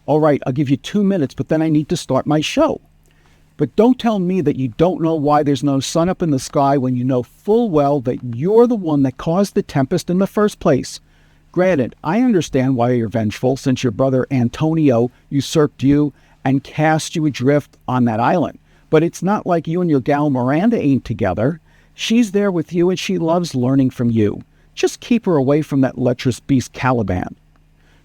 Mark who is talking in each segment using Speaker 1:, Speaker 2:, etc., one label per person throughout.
Speaker 1: All right, I'll give you 2 minutes, but then I need to start my show. But don't tell me that you don't know why there's no sun up in the sky when you know full well that you're the one that caused the tempest in the first place. Granted, I understand why you're vengeful, since your brother Antonio usurped you and cast you adrift on that island. But it's not like you and your gal Miranda ain't together. She's there with you and she loves learning from you. Just keep her away from that lecherous beast Caliban.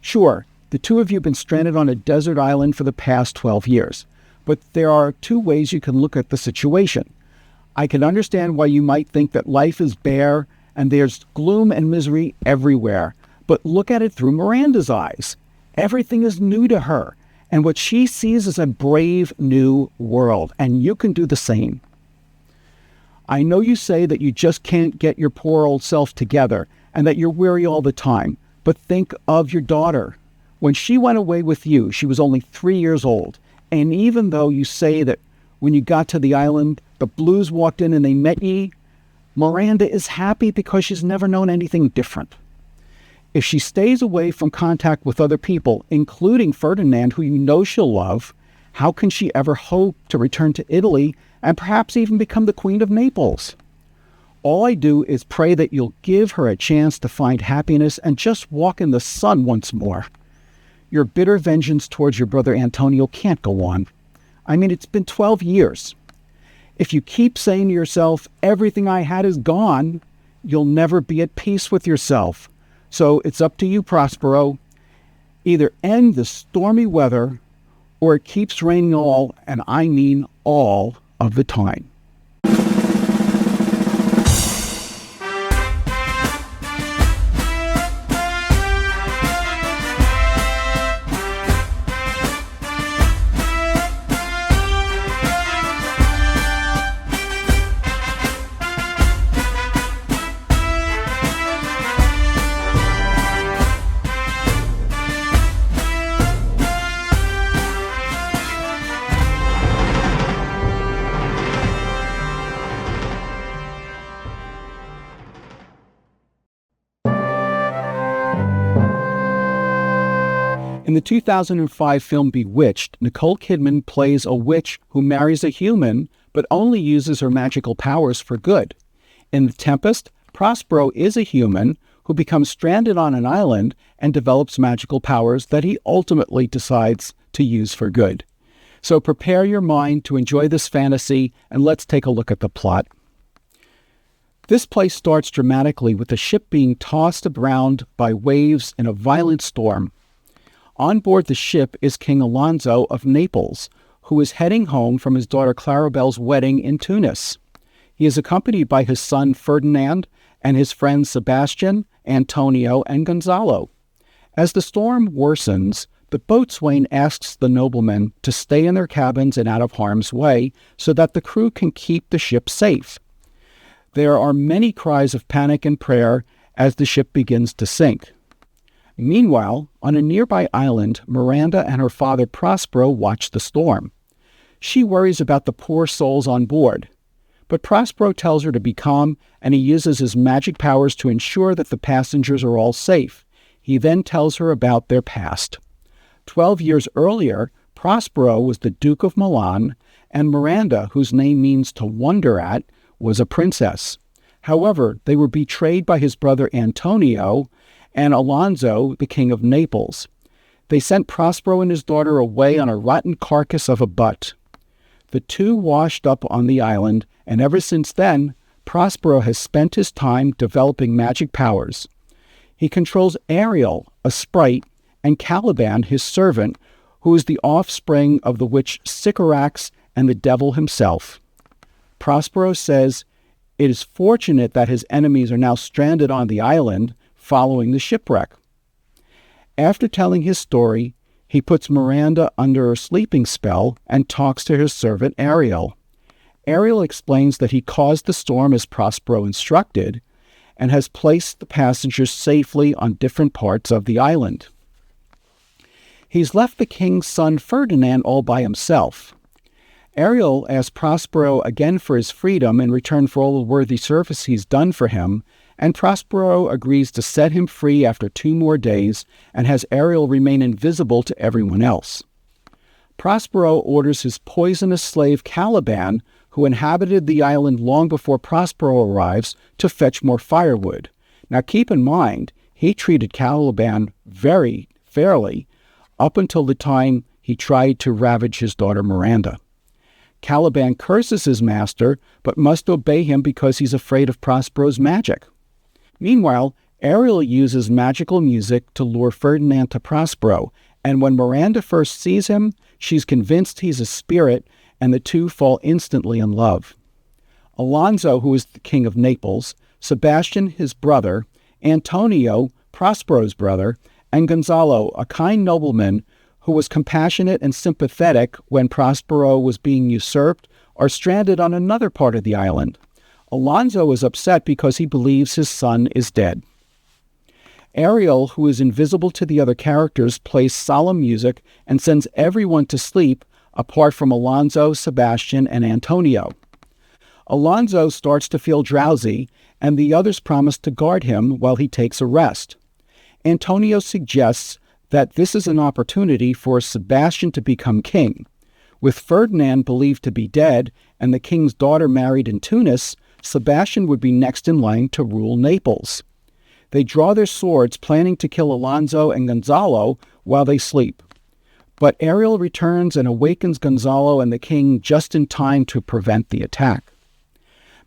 Speaker 1: Sure, the two of you have been stranded on a desert island for the past 12 years. But there are two ways you can look at the situation. I can understand why you might think that life is bare and there's gloom and misery everywhere. But look at it through Miranda's eyes. Everything is new to her, and what she sees is a brave new world, and you can do the same. I know you say that you just can't get your poor old self together and that you're weary all the time, but think of your daughter. When she went away with you, she was only 3 years old. And even though you say that when you got to the island, the Blues walked in and they met ye, Miranda is happy because she's never known anything different. If she stays away from contact with other people, including Ferdinand, who you know she'll love, how can she ever hope to return to Italy and perhaps even become the Queen of Naples? All I do is pray that you'll give her a chance to find happiness and just walk in the sun once more. Your bitter vengeance towards your brother Antonio can't go on. I mean, it's been 12 years. If you keep saying to yourself, everything I had is gone, you'll never be at peace with yourself. So it's up to you, Prospero. Either end the stormy weather or it keeps raining all, and I mean all, of the time. In the 2005 film Bewitched, Nicole Kidman plays a witch who marries a human, but only uses her magical powers for good. In The Tempest, Prospero is a human who becomes stranded on an island and develops magical powers that he ultimately decides to use for good. So prepare your mind to enjoy this fantasy, and let's take a look at the plot. This play starts dramatically with the ship being tossed around by waves in a violent storm. On board the ship is King Alonso of Naples, who is heading home from his daughter Claribel's wedding in Tunis. He is accompanied by his son Ferdinand and his friends Sebastian, Antonio, and Gonzalo. As the storm worsens, the boatswain asks the noblemen to stay in their cabins and out of harm's way so that the crew can keep the ship safe. There are many cries of panic and prayer as the ship begins to sink. Meanwhile, on a nearby island, Miranda and her father Prospero watch the storm. She worries about the poor souls on board, but Prospero tells her to be calm, and he uses his magic powers to ensure that the passengers are all safe. He then tells her about their past. 12 years earlier, Prospero was the Duke of Milan, and Miranda, whose name means to wonder at, was a princess. However, they were betrayed by his brother Antonio and Alonso, the King of Naples. They sent Prospero and his daughter away on a rotten carcass of a butt. The two washed up on the island, and ever since then, Prospero has spent his time developing magic powers. He controls Ariel, a sprite, and Caliban, his servant, who is the offspring of the witch Sycorax and the devil himself. Prospero says it is fortunate that his enemies are now stranded on the island following the shipwreck. After telling his story, he puts Miranda under a sleeping spell and talks to his servant Ariel. Ariel explains that he caused the storm as Prospero instructed and has placed the passengers safely on different parts of the island. He's left the king's son Ferdinand all by himself. Ariel asks Prospero again for his freedom in return for all the worthy service he's done for him, and Prospero agrees to set him free after 2 more days and has Ariel remain invisible to everyone else. Prospero orders his poisonous slave Caliban, who inhabited the island long before Prospero arrives, to fetch more firewood. Now keep in mind, he treated Caliban very fairly up until the time he tried to ravage his daughter Miranda. Caliban curses his master, but must obey him because he's afraid of Prospero's magic. Meanwhile, Ariel uses magical music to lure Ferdinand to Prospero, and when Miranda first sees him, she's convinced he's a spirit, and the two fall instantly in love. Alonso, who is the king of Naples, Sebastian, his brother, Antonio, Prospero's brother, and Gonzalo, a kind nobleman who was compassionate and sympathetic when Prospero was being usurped, are stranded on another part of the island. Alonso is upset because he believes his son is dead. Ariel, who is invisible to the other characters, plays solemn music and sends everyone to sleep apart from Alonso, Sebastian, and Antonio. Alonso starts to feel drowsy, and the others promise to guard him while he takes a rest. Antonio suggests that this is an opportunity for Sebastian to become king. With Ferdinand believed to be dead and the king's daughter married in Tunis, Sebastian would be next in line to rule Naples. They draw their swords, planning to kill Alonso and Gonzalo while they sleep. But Ariel returns and awakens Gonzalo and the king just in time to prevent the attack.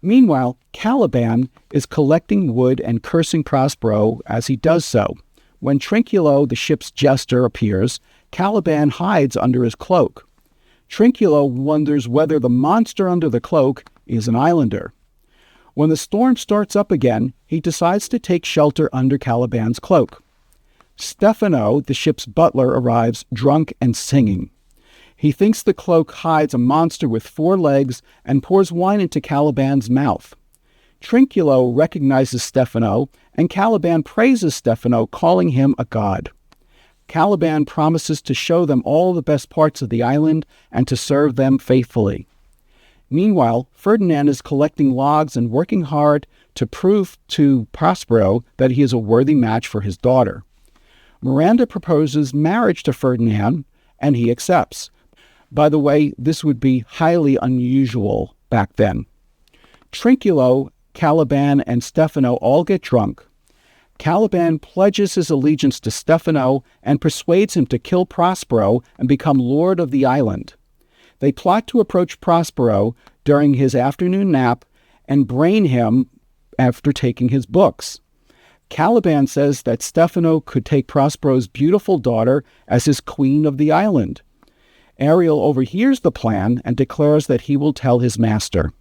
Speaker 1: Meanwhile, Caliban is collecting wood and cursing Prospero as he does so. When Trinculo, the ship's jester, appears, Caliban hides under his cloak. Trinculo wonders whether the monster under the cloak is an islander. When the storm starts up again, he decides to take shelter under Caliban's cloak. Stefano, the ship's butler, arrives drunk and singing. He thinks the cloak hides a monster with 4 legs and pours wine into Caliban's mouth. Trinculo recognizes Stefano, and Caliban praises Stefano, calling him a god. Caliban promises to show them all the best parts of the island and to serve them faithfully. Meanwhile, Ferdinand is collecting logs and working hard to prove to Prospero that he is a worthy match for his daughter. Miranda proposes marriage to Ferdinand, and he accepts. By the way, this would be highly unusual back then. Trinculo, Caliban, and Stefano all get drunk. Caliban pledges his allegiance to Stefano and persuades him to kill Prospero and become lord of the island. They plot to approach Prospero during his afternoon nap and brain him after taking his books. Caliban says that Stefano could take Prospero's beautiful daughter as his queen of the island. Ariel overhears the plan and declares that he will tell his master.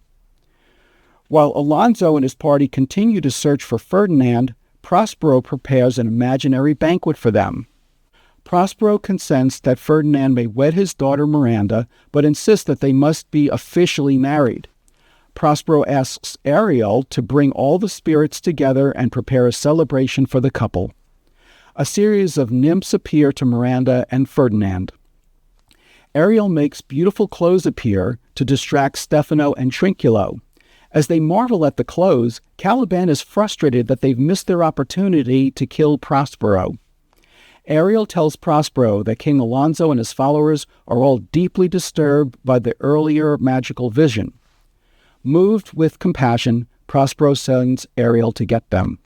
Speaker 1: While Alonso and his party continue to search for Ferdinand, Prospero prepares an imaginary banquet for them. Prospero consents that Ferdinand may wed his daughter Miranda, but insists that they must be officially married. Prospero asks Ariel to bring all the spirits together and prepare a celebration for the couple. A series of nymphs appear to Miranda and Ferdinand. Ariel makes beautiful clothes appear to distract Stefano and Trinculo. As they marvel at the clothes, Caliban is frustrated that they've missed their opportunity to kill Prospero. Ariel tells Prospero that King Alonso and his followers are all deeply disturbed by the earlier magical vision. Moved with compassion, Prospero sends Ariel to get them.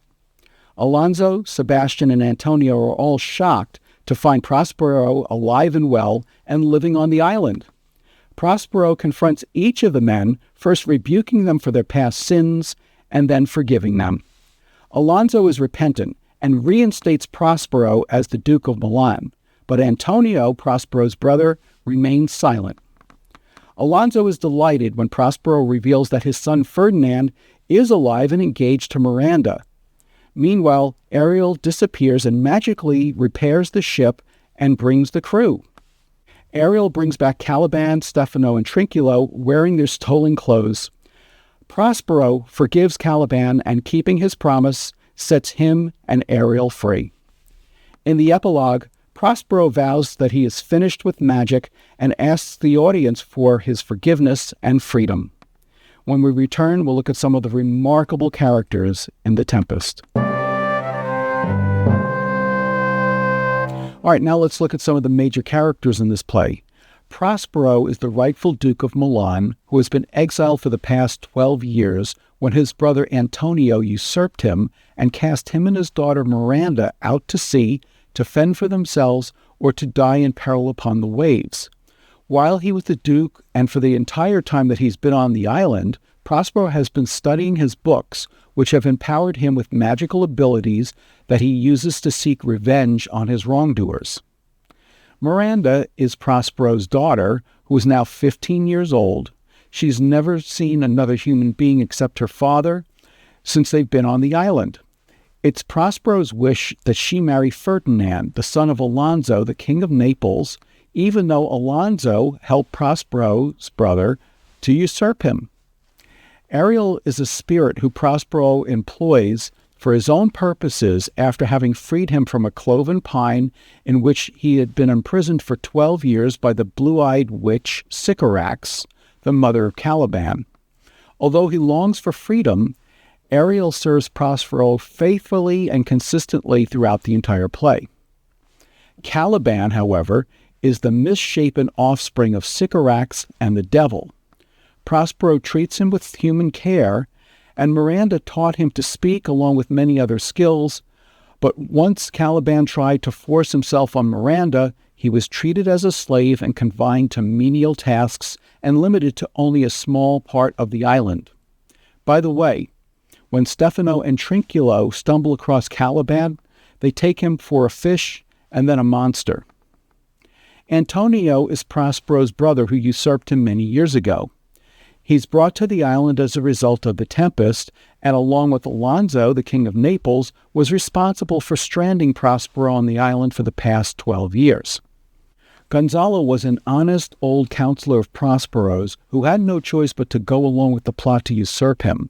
Speaker 1: Alonso, Sebastian, and Antonio are all shocked to find Prospero alive and well and living on the island. Prospero confronts each of the men, first rebuking them for their past sins and then forgiving them. Alonso is repentant and reinstates Prospero as the Duke of Milan, but Antonio, Prospero's brother, remains silent. Alonso is delighted when Prospero reveals that his son Ferdinand is alive and engaged to Miranda. Meanwhile, Ariel disappears and magically repairs the ship and brings the crew. Ariel brings back Caliban, Stefano, and Trinculo wearing their stolen clothes. Prospero forgives Caliban and, keeping his promise, sets him and Ariel free. In the epilogue, Prospero vows that he is finished with magic and asks the audience for his forgiveness and freedom. When we return, we'll look at some of the remarkable characters in The Tempest. All right, now let's look at some of the major characters in this play. Prospero is the rightful Duke of Milan, who has been exiled for the past 12 years when his brother Antonio usurped him and cast him and his daughter Miranda out to sea to fend for themselves or to die in peril upon the waves. While he was the Duke, and for the entire time that he's been on the island, Prospero has been studying his books, which have empowered him with magical abilities that he uses to seek revenge on his wrongdoers. Miranda is Prospero's daughter, who is now 15 years old. She's never seen another human being except her father since they've been on the island. It's Prospero's wish that she marry Ferdinand, the son of Alonso, the king of Naples, even though Alonso helped Prospero's brother to usurp him. Ariel is a spirit who Prospero employs for his own purposes after having freed him from a cloven pine in which he had been imprisoned for 12 years by the blue-eyed witch Sycorax, the mother of Caliban. Although he longs for freedom, Ariel serves Prospero faithfully and consistently throughout the entire play. Caliban, however, is the misshapen offspring of Sycorax and the devil. Prospero treats him with human care, and Miranda taught him to speak along with many other skills, but once Caliban tried to force himself on Miranda, he was treated as a slave and confined to menial tasks and limited to only a small part of the island. By the way, when Stefano and Trinculo stumble across Caliban, they take him for a fish and then a monster. Antonio is Prospero's brother who usurped him many years ago. He's brought to the island as a result of the Tempest, and along with Alonso, the king of Naples, was responsible for stranding Prospero on the island for the past 12 years. Gonzalo was an honest old counselor of Prospero's who had no choice but to go along with the plot to usurp him.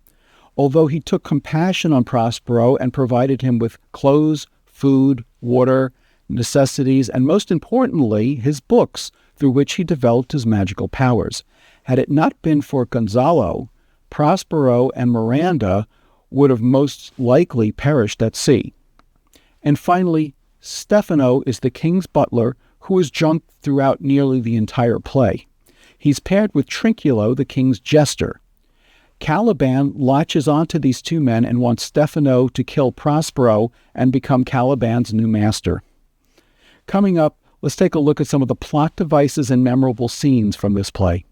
Speaker 1: Although he took compassion on Prospero and provided him with clothes, food, water, necessities, and most importantly, his books, through which he developed his magical powers. Had it not been for Gonzalo, Prospero and Miranda would have most likely perished at sea. And finally, Stefano is the king's butler, who is jumped throughout nearly the entire play. He's paired with Trinculo, the king's jester. Caliban latches onto these two men and wants Stefano to kill Prospero and become Caliban's new master. Coming up, let's take a look at some of the plot devices and memorable scenes from this play.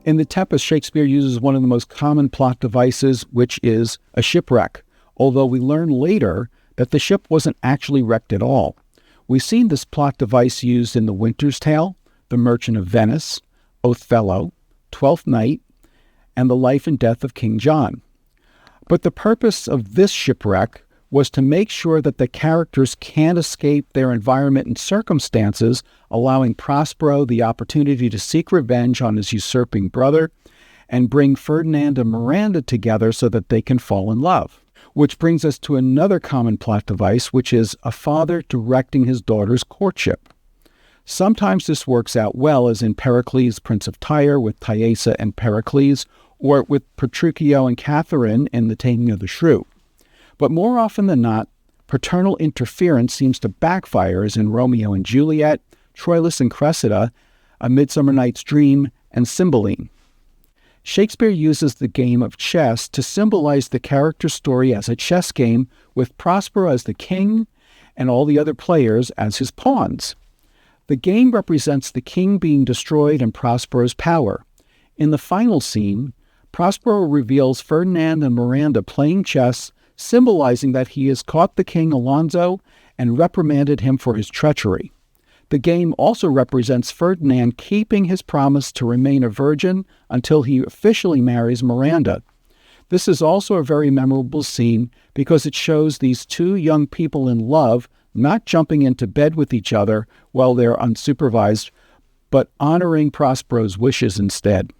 Speaker 1: In The Tempest, Shakespeare uses one of the most common plot devices, which is a shipwreck, although we learn later that the ship wasn't actually wrecked at all. We've seen this plot device used in The Winter's Tale, The Merchant of Venice, Othello, Twelfth Night, and The Life and Death of King John. But the purpose of this shipwreck was to make sure that the characters can't escape their environment and circumstances, allowing Prospero the opportunity to seek revenge on his usurping brother and bring Ferdinand and Miranda together so that they can fall in love. Which brings us to another common plot device, which is a father directing his daughter's courtship. Sometimes this works out well, as in Pericles, Prince of Tyre, with Thaisa and Pericles, or with Petruchio and Catherine in The Taming of the Shrew. But more often than not, paternal interference seems to backfire, as in Romeo and Juliet, Troilus and Cressida, A Midsummer Night's Dream, and Cymbeline. Shakespeare uses the game of chess to symbolize the character story as a chess game, with Prospero as the king and all the other players as his pawns. The game represents the king being destroyed and Prospero's power. In the final scene, Prospero reveals Ferdinand and Miranda playing chess, symbolizing that he has caught the king Alonso and reprimanded him for his treachery. The game also represents Ferdinand keeping his promise to remain a virgin until he officially marries Miranda. This is also a very memorable scene because it shows these two young people in love not jumping into bed with each other while they're unsupervised, but honoring Prospero's wishes instead.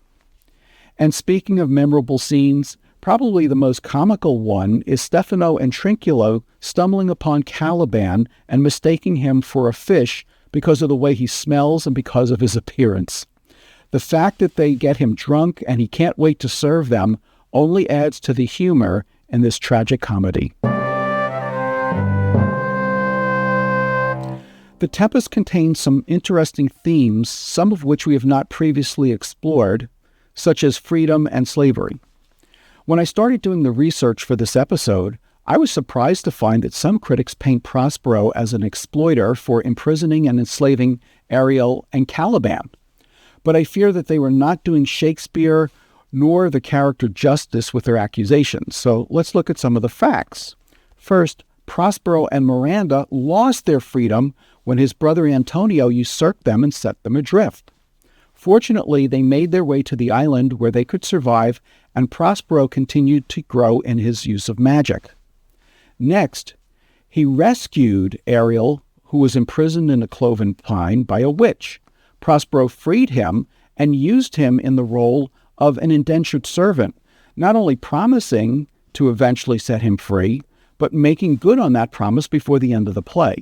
Speaker 1: And speaking of memorable scenes, probably the most comical one is Stefano and Trinculo stumbling upon Caliban and mistaking him for a fish because of the way he smells and because of his appearance. The fact that they get him drunk and he can't wait to serve them only adds to the humor in this tragic comedy. The Tempest contains some interesting themes, some of which we have not previously explored, such as freedom and slavery. When I started doing the research for this episode, I was surprised to find that some critics paint Prospero as an exploiter for imprisoning and enslaving Ariel and Caliban. But I fear that they were not doing Shakespeare nor the character justice with their accusations. So let's look at some of the facts. First, Prospero and Miranda lost their freedom when his brother Antonio usurped them and set them adrift. Fortunately, they made their way to the island where they could survive, and Prospero continued to grow in his use of magic. Next, he rescued Ariel, who was imprisoned in a cloven pine by a witch. Prospero freed him and used him in the role of an indentured servant, not only promising to eventually set him free, but making good on that promise before the end of the play.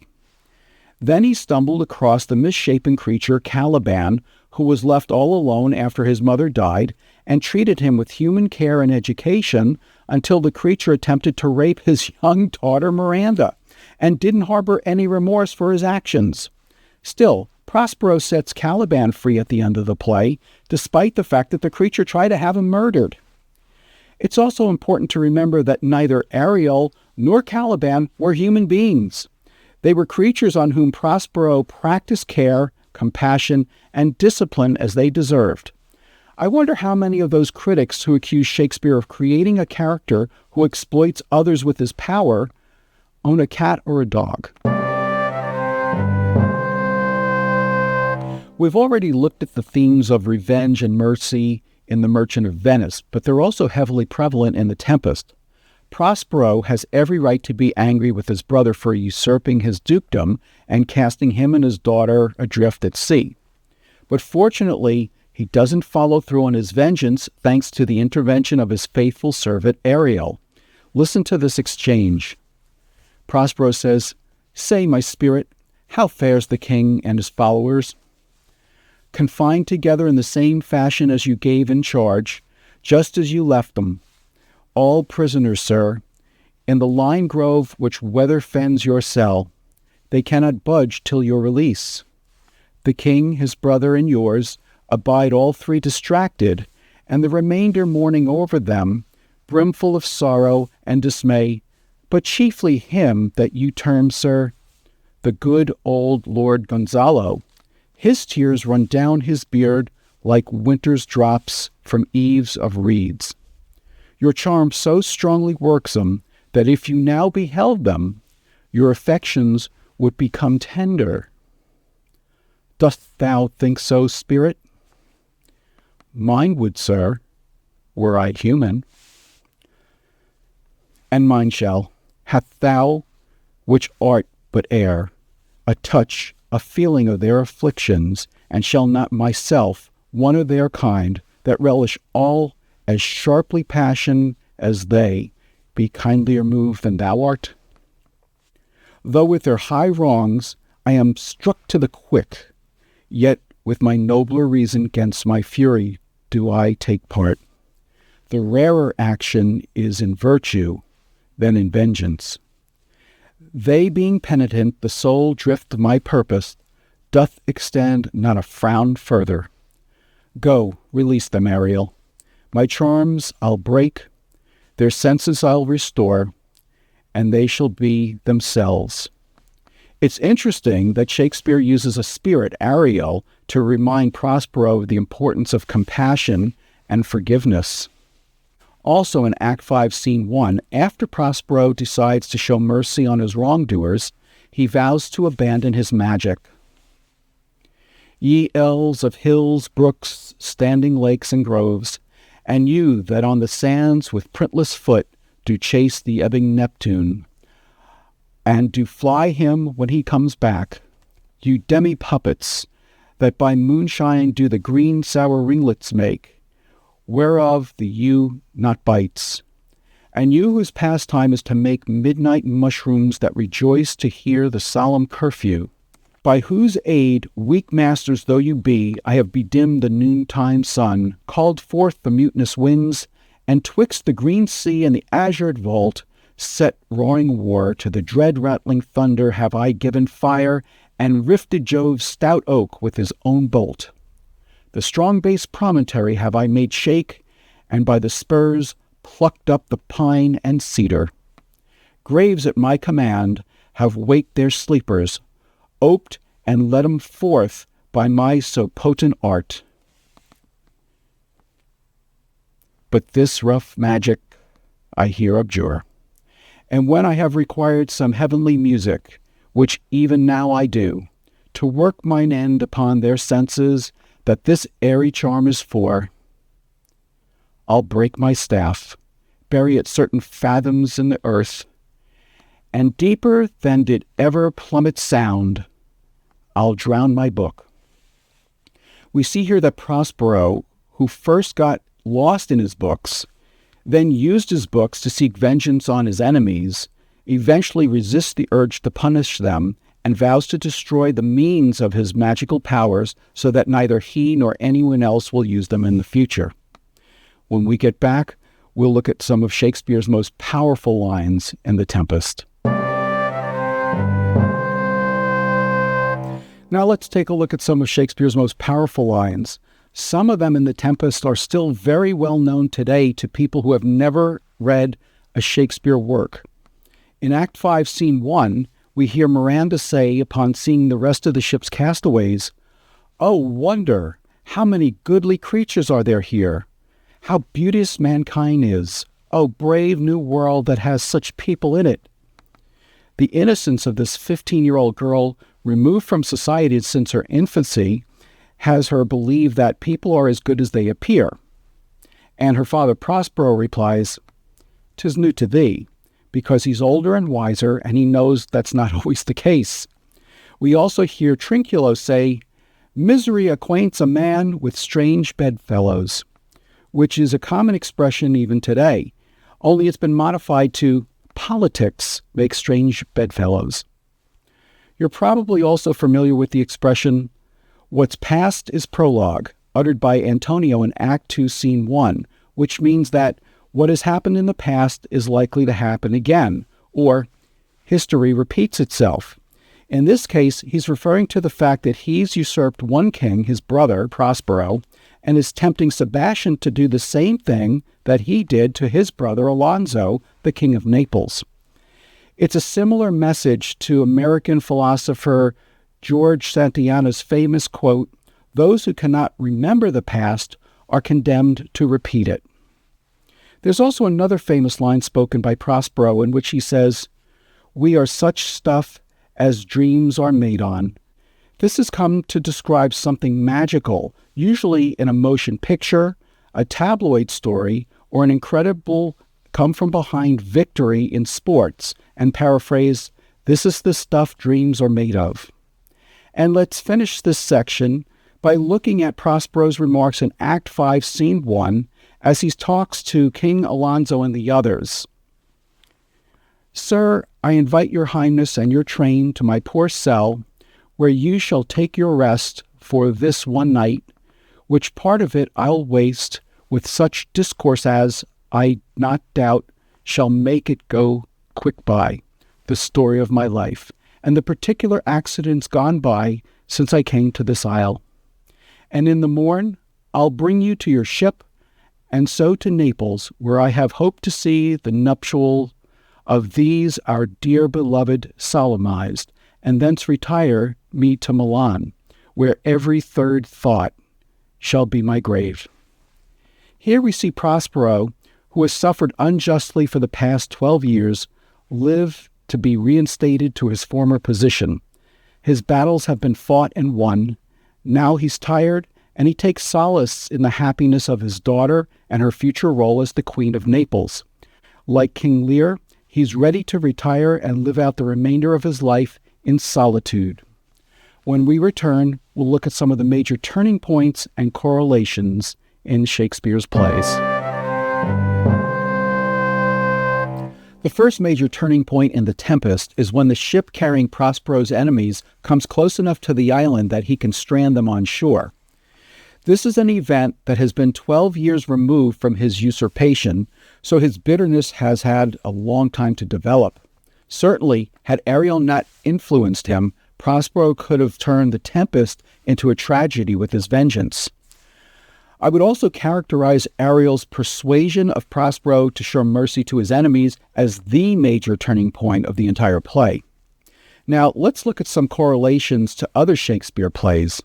Speaker 1: Then he stumbled across the misshapen creature Caliban, who was left all alone after his mother died, and treated him with human care and education until the creature attempted to rape his young daughter Miranda, and didn't harbor any remorse for his actions. Still, Prospero sets Caliban free at the end of the play, despite the fact that the creature tried to have him murdered. It's also important to remember that neither Ariel nor Caliban were human beings. They were creatures on whom Prospero practiced care, compassion, and discipline as they deserved. I wonder how many of those critics who accuse Shakespeare of creating a character who exploits others with his power own a cat or a dog. We've already looked at the themes of revenge and mercy in The Merchant of Venice, but they're also heavily prevalent in The Tempest. Prospero has every right to be angry with his brother for usurping his dukedom and casting him and his daughter adrift at sea. But fortunately, he doesn't follow through on his vengeance thanks to the intervention of his faithful servant Ariel. Listen to this exchange. Prospero says, "Say, my spirit, how fares the king and his followers? Confined together in the same fashion as you gave in charge, just as you left them. All prisoners, sir, in the lime grove which weather fens your cell. They cannot budge till your release. The king, his brother, and yours abide all three distracted, and the remainder mourning over them, brimful of sorrow and dismay, but chiefly him that you term, sir, the good old Lord Gonzalo. His tears run down his beard like winter's drops from eaves of reeds. Your charm so strongly works 'em that if you now beheld them, your affections would become tender. Dost thou think so, spirit? Mine would, sir, were I human. And mine shall. Hath thou, which art but air, a touch, a feeling of their afflictions, and shall not myself, one of their kind, that relish all as sharply passion as they, be kindlier moved than thou art? Though with their high wrongs I am struck to the quick, yet with my nobler reason 'gainst my fury do I take part. The rarer action is in virtue than in vengeance. They being penitent, the sole drift of my purpose doth extend not a frown further. Go, release them, Ariel. My charms I'll break, their senses I'll restore, and they shall be themselves." It's interesting that Shakespeare uses a spirit, Ariel, to remind Prospero of the importance of compassion and forgiveness. Also in Act 5, Scene 1, after Prospero decides to show mercy on his wrongdoers, he vows to abandon his magic. Ye elves of hills, brooks, standing lakes, and groves, and you that on the sands with printless foot do chase the ebbing Neptune, and do fly him when he comes back, you demi-puppets, that by moonshine do the green sour ringlets make, whereof the yew not bites, and you whose pastime is to make midnight mushrooms that rejoice to hear the solemn curfew. By whose aid, weak masters though you be, I have bedimmed the noontime sun, called forth the mutinous winds, and twixt the green sea and the azured vault, set roaring war, to the dread rattling thunder have I given fire, and rifted Jove's stout oak with his own bolt. The strong base promontory have I made shake, and by the spurs plucked up the pine and cedar. Graves at my command have waked their sleepers, oped and let 'em forth by my so potent art. But this rough magic I here abjure, and when I have required some heavenly music, which even now I do, to work mine end upon their senses that this airy charm is for, I'll break my staff, bury it certain fathoms in the earth, and deeper than did ever plummet sound, I'll drown my book. We see here that Prospero, who first got lost in his books, then used his books to seek vengeance on his enemies, eventually resists the urge to punish them, and vows to destroy the means of his magical powers so that neither he nor anyone else will use them in the future. When we get back, we'll look at some of Shakespeare's most powerful lines in The Tempest. Now let's take a look at some of Shakespeare's most powerful lines. Some of them in The Tempest are still very well known today to people who have never read a Shakespeare work. In Act 5, Scene 1, we hear Miranda say, upon seeing the rest of the ship's castaways, "Oh, wonder, how many goodly creatures are there here! How beauteous mankind is! Oh, brave new world that has such people in it!" The innocence of this 15-year-old girl, removed from society since her infancy, has her believe that people are as good as they appear. And her father Prospero replies, "'Tis new to thee," because he's older and wiser, and he knows that's not always the case. We also hear Trinculo say, "Misery acquaints a man with strange bedfellows," which is a common expression even today, only it's been modified to "politics make strange bedfellows." You're probably also familiar with the expression, "What's past is prologue," uttered by Antonio in Act 2, Scene 1, which means that what has happened in the past is likely to happen again, or history repeats itself. In this case, he's referring to the fact that he's usurped one king, his brother, Prospero, and is tempting Sebastian to do the same thing that he did to his brother Alonso, the king of Naples. It's a similar message to American philosopher George Santayana's famous quote, "Those who cannot remember the past are condemned to repeat it." There's also another famous line spoken by Prospero in which he says, "We are such stuff as dreams are made on." This has come to describe something magical, usually in a motion picture, a tabloid story, or an incredible come-from-behind victory in sports, and paraphrase, "This is the stuff dreams are made of." And let's finish this section by looking at Prospero's remarks in Act 5, Scene 1, as he talks to King Alonso and the others. "Sir, I invite your highness and your train to my poor cell, where you shall take your rest for this one night, which part of it I'll waste with such discourse as, I not doubt, shall make it go quick by, the story of my life, and the particular accidents gone by since I came to this isle. And in the morn I'll bring you to your ship, and so to Naples, where I have hoped to see the nuptial of these our dear beloved solemnized, and thence retire me to Milan, where every third thought shall be my grave." Here we see Prospero, who has suffered unjustly for the past 12 years, live to be reinstated to his former position. His battles have been fought and won. Now he's tired, and he takes solace in the happiness of his daughter and her future role as the Queen of Naples. Like King Lear, he's ready to retire and live out the remainder of his life in solitude. When we return, we'll look at some of the major turning points and correlations in Shakespeare's plays. The first major turning point in The Tempest is when the ship carrying Prospero's enemies comes close enough to the island that he can strand them on shore. This is an event that has been 12 years removed from his usurpation, so his bitterness has had a long time to develop. Certainly, had Ariel not influenced him, Prospero could have turned The Tempest into a tragedy with his vengeance. I would also characterize Ariel's persuasion of Prospero to show mercy to his enemies as the major turning point of the entire play. Now, let's look at some correlations to other Shakespeare plays.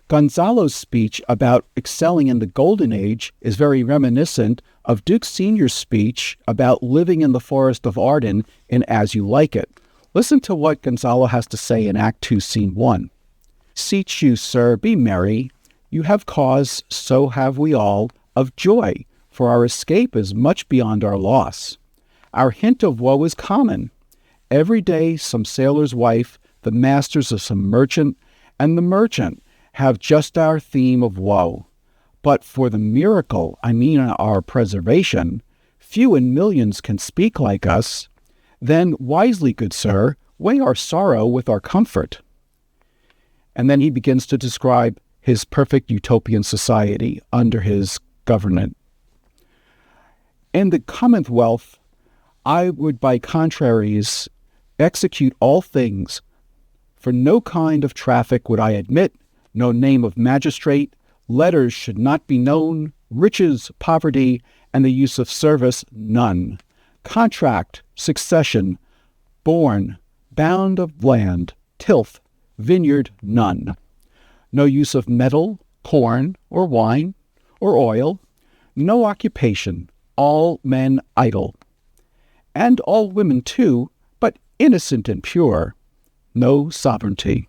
Speaker 1: Gonzalo's speech about excelling in the Golden Age is very reminiscent of Duke Sr.'s speech about living in the Forest of Arden in As You Like It. Listen to what Gonzalo has to say in Act 2, Scene 1. "Seat you, sir, be merry. You have cause, so have we all, of joy, for our escape is much beyond our loss. Our hint of woe is common. Every day some sailor's wife, the masters of some merchant, and the merchant have just our theme of woe. But for the miracle, I mean our preservation, few in millions can speak like us. Then wisely, good sir, weigh our sorrow with our comfort." And then he begins to describe his perfect utopian society under his government. In the Commonwealth, I would by contraries execute all things. For no kind of traffic would I admit, no name of magistrate, letters should not be known, riches, poverty, and the use of service, none. Contract, succession, born, bound of land, tilth, vineyard, none. No use of metal, corn, or wine, or oil, no occupation, all men idle. And all women too, but innocent and pure, no sovereignty.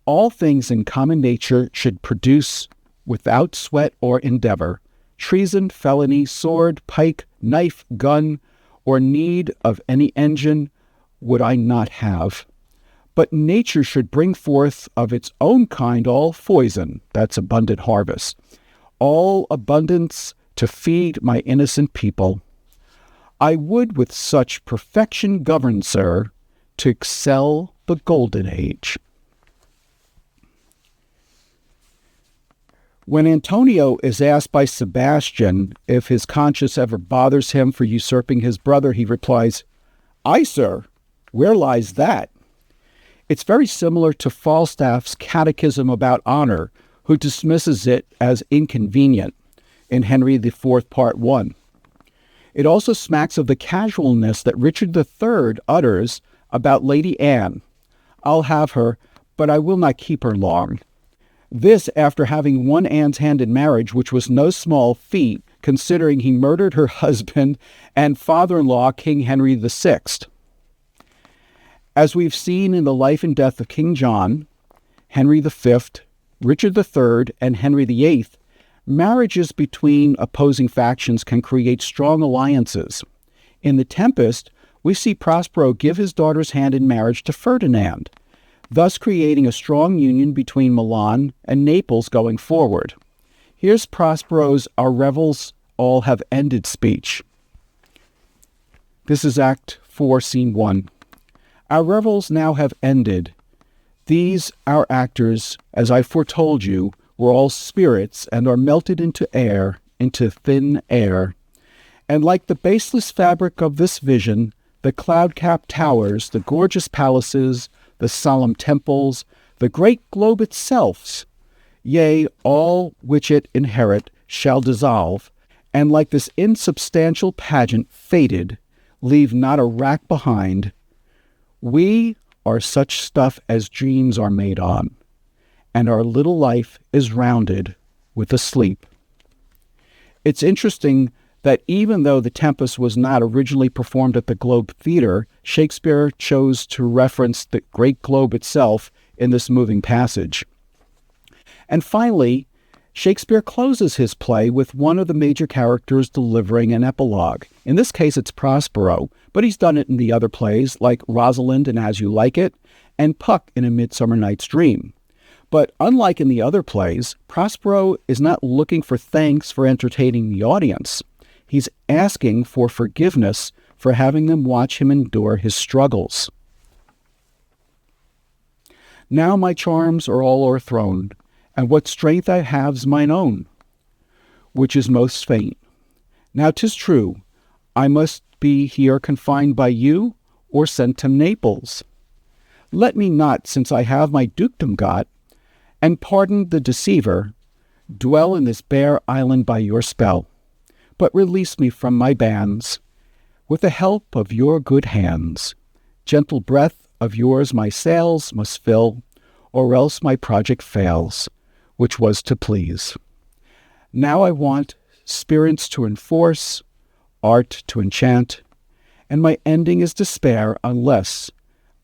Speaker 1: All things in common nature should produce, without sweat or endeavor, treason, felony, sword, pike, knife, gun, or need of any engine would I not have. But nature should bring forth of its own kind all foison, that's abundant harvest, all abundance to feed my innocent people. I would with such perfection govern, sir, to excel the Golden Age. When Antonio is asked by Sebastian if his conscience ever bothers him for usurping his brother, he replies, "Aye, sir, where lies that?" It's very similar to Falstaff's Catechism about Honor, who dismisses it as inconvenient in Henry IV, Part 1. It also smacks of the casualness that Richard III utters about Lady Anne. "I'll have her, but I will not keep her long." This after having won Anne's hand in marriage, which was no small feat, considering he murdered her husband and father-in-law, King Henry VI. As we've seen in the life and death of King John, Henry V, Richard III, and Henry VIII, marriages between opposing factions can create strong alliances. In The Tempest, we see Prospero give his daughter's hand in marriage to Ferdinand, thus creating a strong union between Milan and Naples going forward. Here's Prospero's "Our revels all have ended" speech. This is Act 4, Scene 1. "Our revels now have ended. These, our actors, as I foretold you, were all spirits and are melted into air, into thin air. And like the baseless fabric of this vision, the cloud-capped towers, the gorgeous palaces, the solemn temples, the great globe itself, yea, all which it inherit, shall dissolve, and like this insubstantial pageant faded, leave not a rack behind. We are such stuff as dreams are made on, and our little life is rounded with a sleep." It's interesting that even though The Tempest was not originally performed at the Globe Theatre, Shakespeare chose to reference the great globe itself in this moving passage. And finally, Shakespeare closes his play with one of the major characters delivering an epilogue. In this case, it's Prospero, but he's done it in the other plays like Rosalind in As You Like It and Puck in A Midsummer Night's Dream. But unlike in the other plays, Prospero is not looking for thanks for entertaining the audience. He's asking for forgiveness for having them watch him endure his struggles. Now my charms are all o'erthrown, and what strength I have's mine own, which is most faint. Now 'tis true, I must be here confined by you, or sent to Naples. Let me not, since I have my dukedom got, and pardon the deceiver, dwell in this bare island by your spell, but release me from my bands, with the help of your good hands. Gentle breath of yours my sails must fill, or else my project fails, which was to please. Now I want spirits to enforce, art to enchant, and my ending is despair unless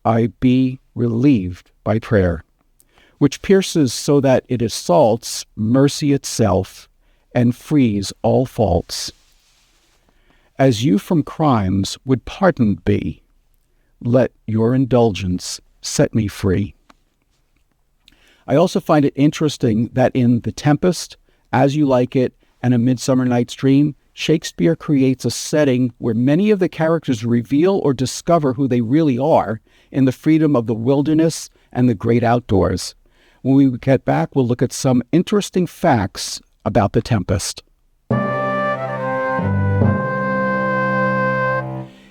Speaker 1: I be relieved by prayer, which pierces so that it assaults mercy itself and frees all faults. As you from crimes would pardoned be, let your indulgence set me free. I also find it interesting that in The Tempest, As You Like It, and A Midsummer Night's Dream, Shakespeare creates a setting where many of the characters reveal or discover who they really are in the freedom of the wilderness and the great outdoors. When we get back, we'll look at some interesting facts about The Tempest.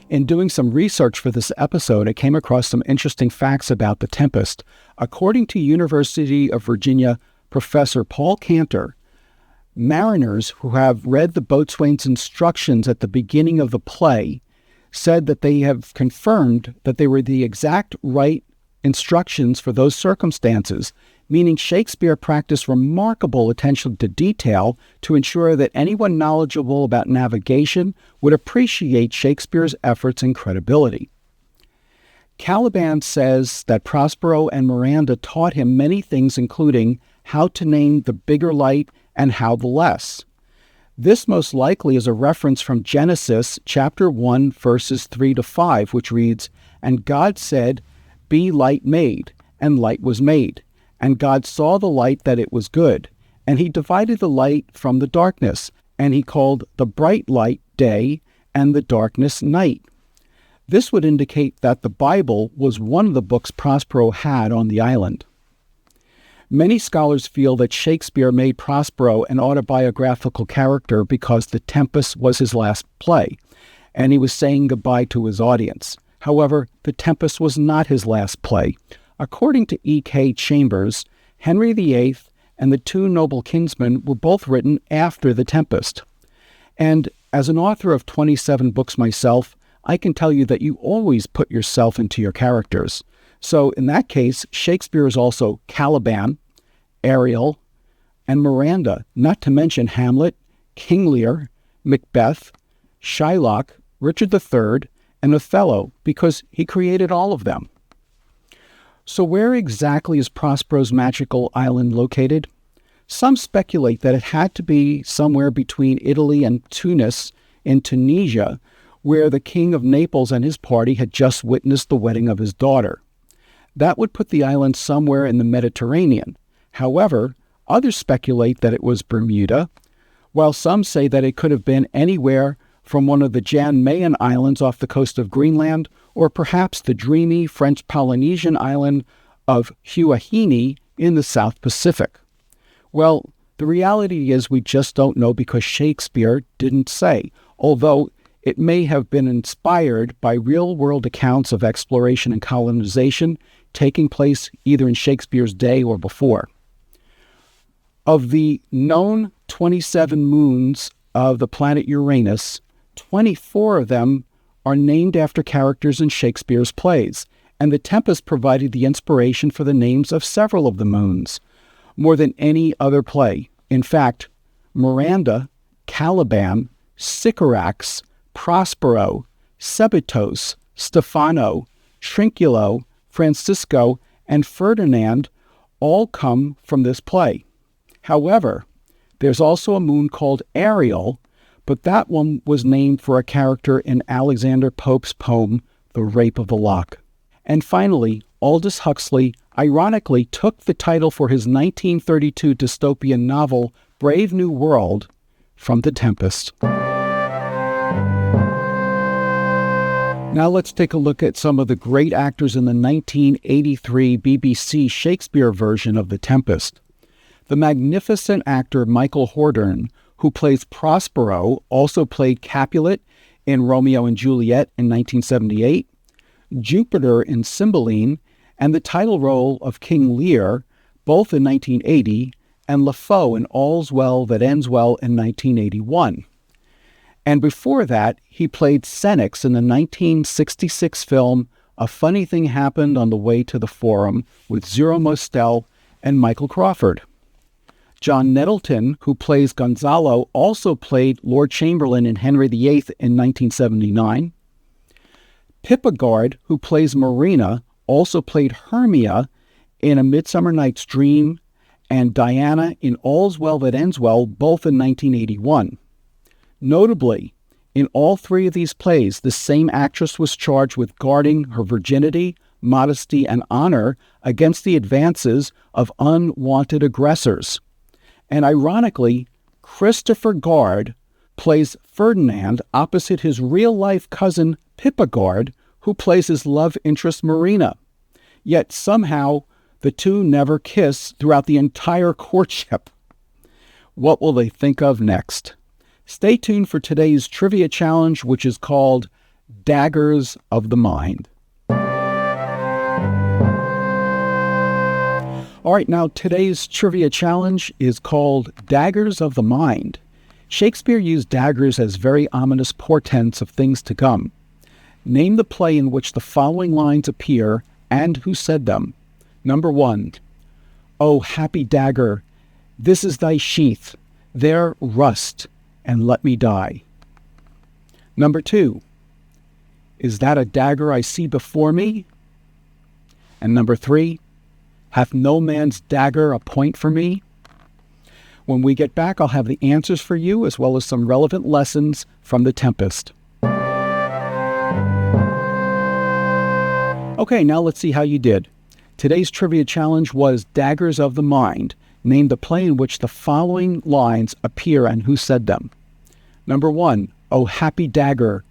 Speaker 1: In doing some research for this episode, I came across some interesting facts about The Tempest. According to University of Virginia professor Paul Cantor, mariners who have read the boatswain's instructions at the beginning of the play said that they have confirmed that they were the exact right instructions for those circumstances, meaning Shakespeare practiced remarkable attention to detail to ensure that anyone knowledgeable about navigation would appreciate Shakespeare's efforts and credibility. Caliban says that Prospero and Miranda taught him many things, including how to name the bigger light and how the less. This most likely is a reference from Genesis chapter 1, verses 3 to 5, which reads, "And God said, Be light made, and light was made. And God saw the light that it was good. And he divided the light from the darkness, and he called the bright light day, and the darkness night." This would indicate that the Bible was one of the books Prospero had on the island. Many scholars feel that Shakespeare made Prospero an autobiographical character because The Tempest was his last play, and he was saying goodbye to his audience. However, The Tempest was not his last play. According to E.K. Chambers, Henry VIII and The Two Noble Kinsmen were both written after The Tempest. And as an author of 27 books myself, I can tell you that you always put yourself into your characters. So in that case, Shakespeare is also Caliban, Ariel, and Miranda, not to mention Hamlet, King Lear, Macbeth, Shylock, Richard III, and Othello, because he created all of them. So where exactly is Prospero's magical island located? Some speculate that it had to be somewhere between Italy and Tunis in Tunisia, where the king of Naples and his party had just witnessed the wedding of his daughter. That would put the island somewhere in the Mediterranean. However, others speculate that it was Bermuda, while some say that it could have been anywhere from one of the Jan Mayen Islands off the coast of Greenland, or perhaps the dreamy French Polynesian island of Huahine in the South Pacific. Well, the reality is we just don't know because Shakespeare didn't say, although it may have been inspired by real-world accounts of exploration and colonization taking place either in Shakespeare's day or before. Of the known 27 moons of the planet Uranus, 24 of them are named after characters in Shakespeare's plays, and The Tempest provided the inspiration for the names of several of the moons, more than any other play. In fact, Miranda, Caliban, Sycorax, Prospero, Sebitos, Stefano, Trinculo, Francisco, and Ferdinand all come from this play. However, there's also a moon called Ariel, but that one was named for a character in Alexander Pope's poem, The Rape of the Lock. And finally, Aldous Huxley ironically took the title for his 1932 dystopian novel, Brave New World, from The Tempest. Now let's take a look at some of the great actors in the 1983 BBC Shakespeare version of The Tempest. The magnificent actor Michael Hordern, who plays Prospero, also played Capulet in Romeo and Juliet in 1978, Jupiter in Cymbeline, and the title role of King Lear, both in 1980, and LaFoe in All's Well That Ends Well in 1981. And before that, he played Senex in the 1966 film A Funny Thing Happened on the Way to the Forum with Zero Mostel and Michael Crawford. John Nettleton, who plays Gonzalo, also played Lord Chamberlain in Henry VIII in 1979. Pippa Gard, who plays Marina, also played Hermia in A Midsummer Night's Dream, and Diana in All's Well That Ends Well, both in 1981. Notably, in all three of these plays, the same actress was charged with guarding her virginity, modesty, and honor against the advances of unwanted aggressors. And ironically, Christopher Gard plays Ferdinand opposite his real-life cousin Pippa Gard, who plays his love interest Marina. Yet somehow, the two never kiss throughout the entire courtship. What will they think of next? Stay tuned for today's trivia challenge, which is called Daggers of the Mind. All right, now today's trivia challenge is called Daggers of the Mind. Shakespeare used daggers as very ominous portents of things to come. Name the play in which the following lines appear and who said them. Number 1, "O happy dagger, this is thy sheath, there rust, and let me die." Number 2, "Is that a dagger I see before me?" And number 3, "Hath no man's dagger a point for me?" When we get back, I'll have the answers for you as well as some relevant lessons from The Tempest. Okay, now let's see how you did. Today's trivia challenge was Daggers of the Mind. Name the play in which the following lines appear and who said them. Number 1, "O happy dagger,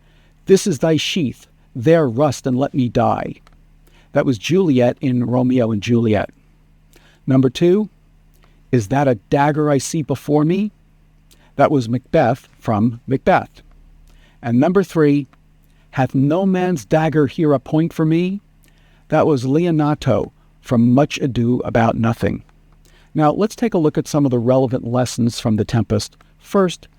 Speaker 1: this is thy sheath, there rust and let me die." That was Juliet in Romeo and Juliet. Number 2, "Is that a dagger I see before me?" That was Macbeth from Macbeth. And number 3, "Hath no man's dagger here a point for me?" That was Leonato from Much Ado About Nothing. Now, let's take a look at some of the relevant lessons from The Tempest. First,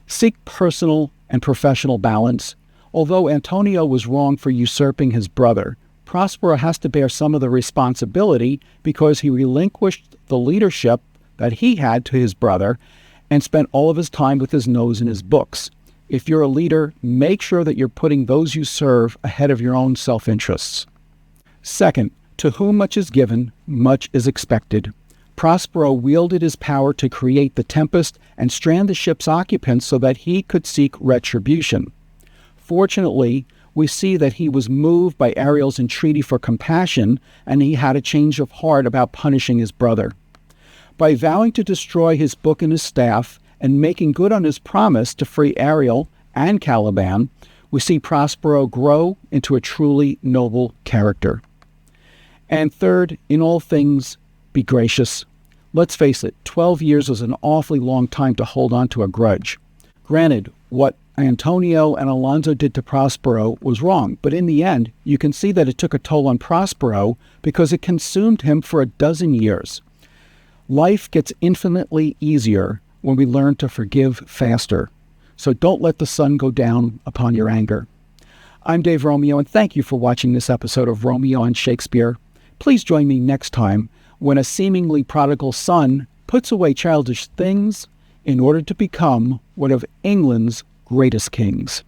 Speaker 1: seek personal and professional balance. Although Antonio was wrong for usurping his brother, Prospero has to bear some of the responsibility because he relinquished the leadership that he had to his brother and spent all of his time with his nose in his books. If you're a leader, make sure that you're putting those you serve ahead of your own self-interests. Second, to whom much is given, much is expected. Prospero wielded his power to create the Tempest and strand the ship's occupants so that he could seek retribution. Fortunately, we see that he was moved by Ariel's entreaty for compassion, and he had a change of heart about punishing his brother. By vowing to destroy his book and his staff, and making good on his promise to free Ariel and Caliban, we see Prospero grow into a truly noble character. And third, in all things, be gracious. Let's face it, 12 years was an awfully long time to hold on to a grudge. Granted, what Antonio and Alonso did to Prospero was wrong, but in the end, you can see that it took a toll on Prospero because it consumed him for a dozen years. Life gets infinitely easier when we learn to forgive faster. So don't let the sun go down upon your anger. I'm Dave Romeo, and thank you for watching this episode of Romeo and Shakespeare. Please join me next time when a seemingly prodigal son puts away childish things in order to become one of England's greatest kings.